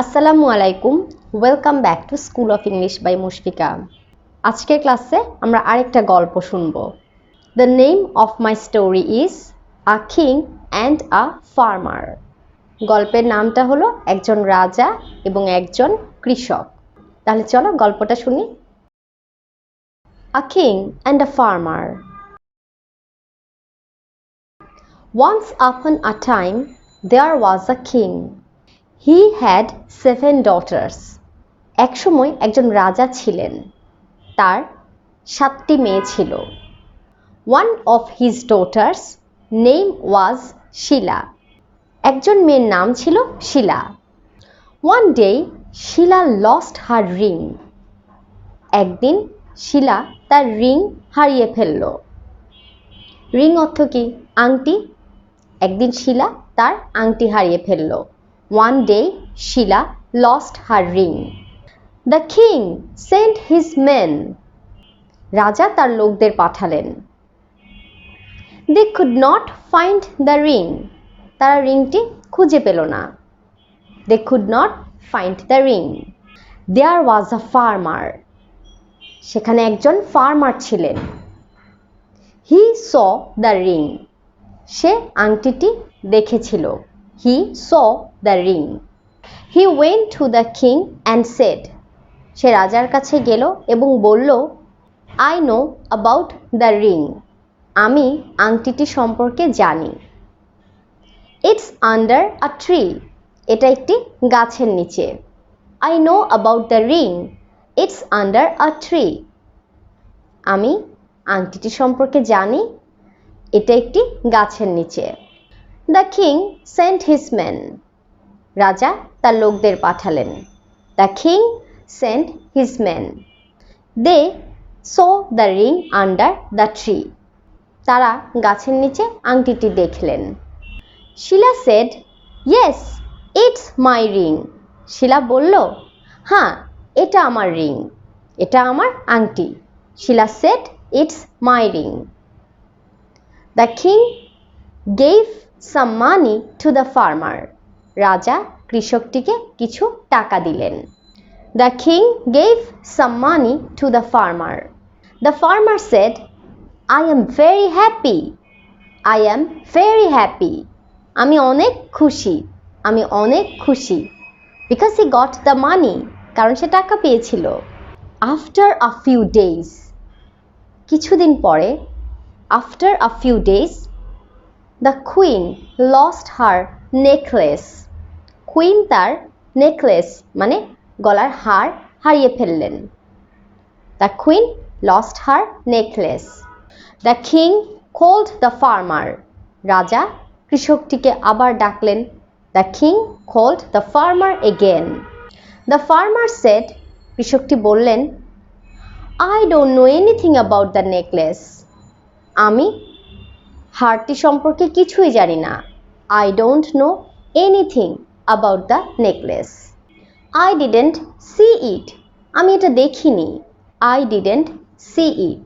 আসসালামু আলাইকুম, welcome back to school of English by Mushfika. আজকের ক্লাসে আমরা আরেকটা গল্প শুনব। The name of my story is a king and a farmer. গল্পের নামটা হলো একজন রাজা এবং একজন কৃষক। তাহলে চলো গল্পটা শুনি। আ king and a farmer. Once upon a time, there was a king. He had 7 daughters. একসময় একজন রাজা ছিলেন, তার 7টি মেয়ে ছিল। One of his daughters name was Sheila. একজন মেয়ের নাম ছিল শিলা। One day Sheila lost her ring. একদিন শিলা তার রিং হারিয়ে ফেলল। রিং অর্থ কি? আংটি। একদিন শিলা তার আংটি হারিয়ে ফেলল। One day Sheila lost her ring. The king sent his men. রাজা তার লোকদের পাঠালেন। They could not find the ring. তারা রিংটি খুঁজে পেল না। They could not find the ring. There was a farmer. সেখানে একজন ফার্মার ছিলেন। He saw the ring. সে আংটিটি দেখেছিল। He saw the ring. He went to the king and said. সে রাজার কাছে গেল এবং বলল, I know about the ring. আমি আংটিটি সম্পর্কে জানি। It's under a tree. এটা একটি গাছের নিচে। I know about the ring. It's under a tree. আমি আংটিটি সম্পর্কে জানি, এটা একটি গাছের নিচে। The king sent his men. রাজা তার লোকদের পাঠালেন। The king sent his men. They saw the ring under the tree. তারা গাছের নিচে আংটিটি দেখলেন। Sheila said, Yes, it's my ring. শিলা বলল, হ্যাঁ, এটা আমার রিং, এটা আমার আংটি। Sheila said, It's my ring. The king gave some money to the farmer. রাজা কৃষকটিকে কিছু টাকা দিলেন। The king gave some money to the farmer. The farmer said, I am very happy. I am very happy. আমি অনেক খুশি, আমি অনেক খুশি। Because he got the money. কারণ সে টাকা পেয়েছিল। After a few days. কিছুদিন পরে, after a few days, the queen lost her necklace. Queen তার নেকলেস মানে গলার হার হারিয়ে ফেললেন। The queen lost her necklace. The king called the farmer. রাজা কৃষকটিকে আবার ডাকলেন। The king called the farmer again. The farmer said, কৃষকটি বললেন, I don't know anything about the necklace. আমি হারটি সম্পর্কে কিছুই জানি না। I don't know anything about the necklace. I didn't see it. আমি এটা দেখিনি। I didn't see it.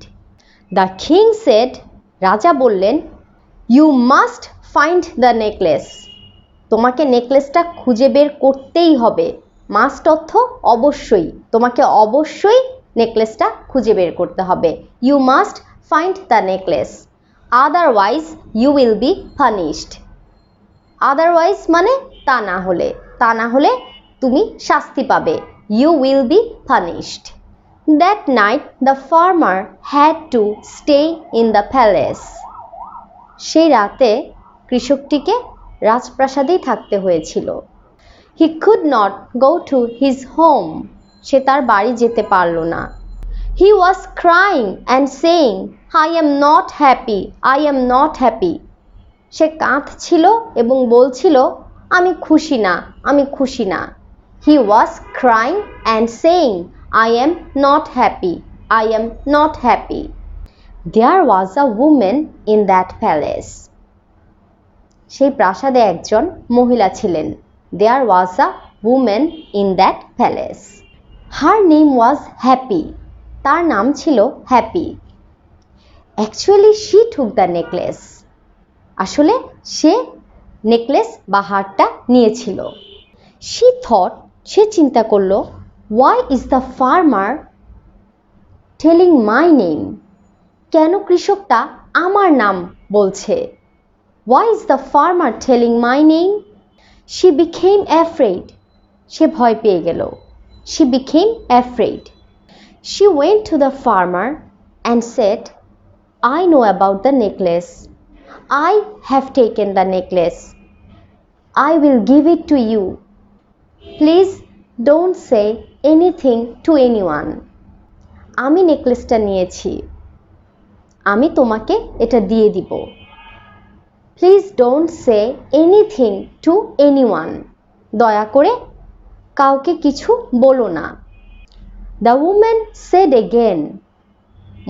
The king said, রাজা বললেন, You must find the necklace. তোমাকে নেকলেসটা খুঁজে বের করতেই হবে। মাস্ট অর্থ অবশ্যই, তোমাকে অবশ্যই নেকলেসটা খুঁজে বের করতে হবে। You must find the necklace. Otherwise you will be punished. Otherwise মানে তা না হলে তুমি শাস্তি পাবে। You will be punished. That night the farmer had to stay in the palace. সেই রাতে কৃষকটিকে রাজপ্রাসাদেই থাকতে হয়েছিল। He could not go to his home. সে তার বাড়ি যেতে পারল না। He was crying and saying, I am not happy. I am not happy. সে কাঁদছিল এবং বলছিল, আমি খুশি না, আমি খুশি না। He was crying and saying, I am not happy. I am not happy. There was a woman in that palace. সেই প্রাসাদে একজন মহিলা ছিলেন। There was a woman in that palace. Her name was Happy. তার নাম ছিল happy. Actually she took the necklace. আসলে সে necklace বা হারটা নিয়েছিল। She thought সে চিন্তা করলো, why is the farmer telling my name? কেন কৃষকটা আমার নাম বলছে? Why is the farmer telling my name? She became afraid. সে ভয় পেয়ে গেল। She became afraid. She went to the farmer and said, I know about the necklace. I have taken the necklace. I will give it to you. Please don't say anything to anyone. আমি নেকলেসটা নিয়েছি। আমি তোমাকে এটা দিয়ে দিব। Please don't say anything to anyone. দয়া করে কাউকে কিছু বলো না। The woman said again.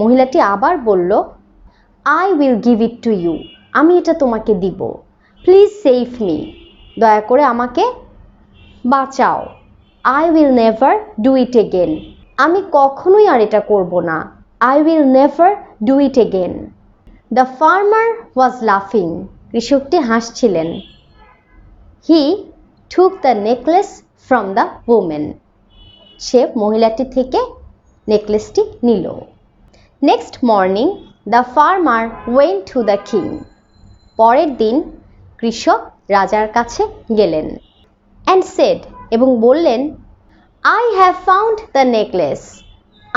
মহিলাটি আবার বলল, I will give it to you. আমি এটা তোমাকে দিব। Please save me. দয়া করে আমাকে বাঁচাও। I will never do it again. আমি কখনোই আর এটা করব না। I will never do it again. The farmer was laughing. কৃষকটি হাসছিলেন। He took the necklace from the woman. সে মহিলাটি থেকে নেকলেসটি নিল। Next morning, the farmer went to the king. পরের দিন কৃষক রাজার কাছে গেলেন। And said, এবং বললেন, I have found the necklace.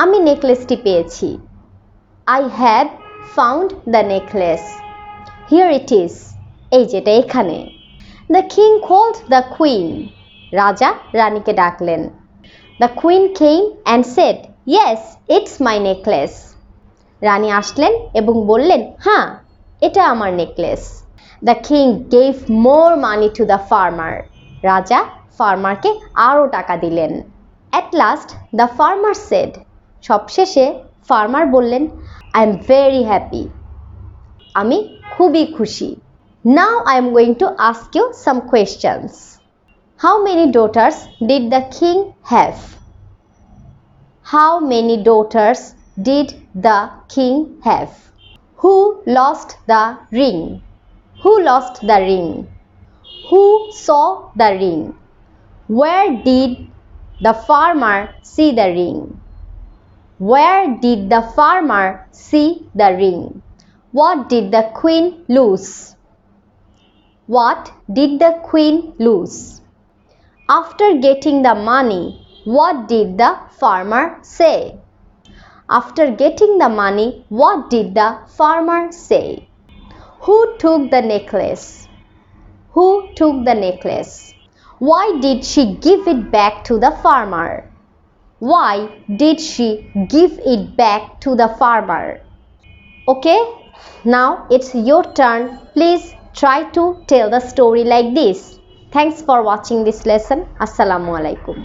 আমি নেকলেসটি পেয়েছি। I have found the necklace. Here it is. এই যেটা এখানে। The king called the queen. রাজা রানীকে ডাকলেন। The queen came and said, Yes, it's my necklace. রানী আসলেন এবং বললেন, হ্যাঁ, এটা আমার necklace. The king gave more money to the farmer. রাজা ফার্মারকে আরও টাকা দিলেন। At last, the farmer said, সবশেষে ফার্মার বললেন, I am very happy. আমি খুবই খুশি। Now I am going to ask you some questions. How many daughters did the king have? How many daughters did the king have? Who lost the ring? Who lost the ring? Who saw the ring? Where did the farmer see the ring? Where did the farmer see the ring? What did the queen lose? What did the queen lose? After getting the money, what did the farmer say? After getting the money, what did the farmer say? Who took the necklace? Who took the necklace? Why did she give it back to the farmer? Why did she give it back to the farmer? Okay, now it's your turn. Please try to tell the story like this. Thanks for watching this lesson. Assalamu alaikum.